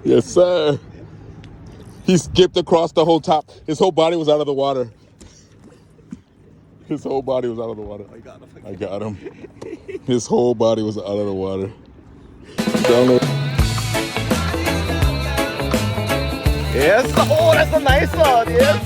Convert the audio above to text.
Yes, sir. He skipped across the whole top. His whole body was out of the water. His whole body was out of the water. I got him. His whole body was out of the water. Yes. Oh, that's a nice one. Yes.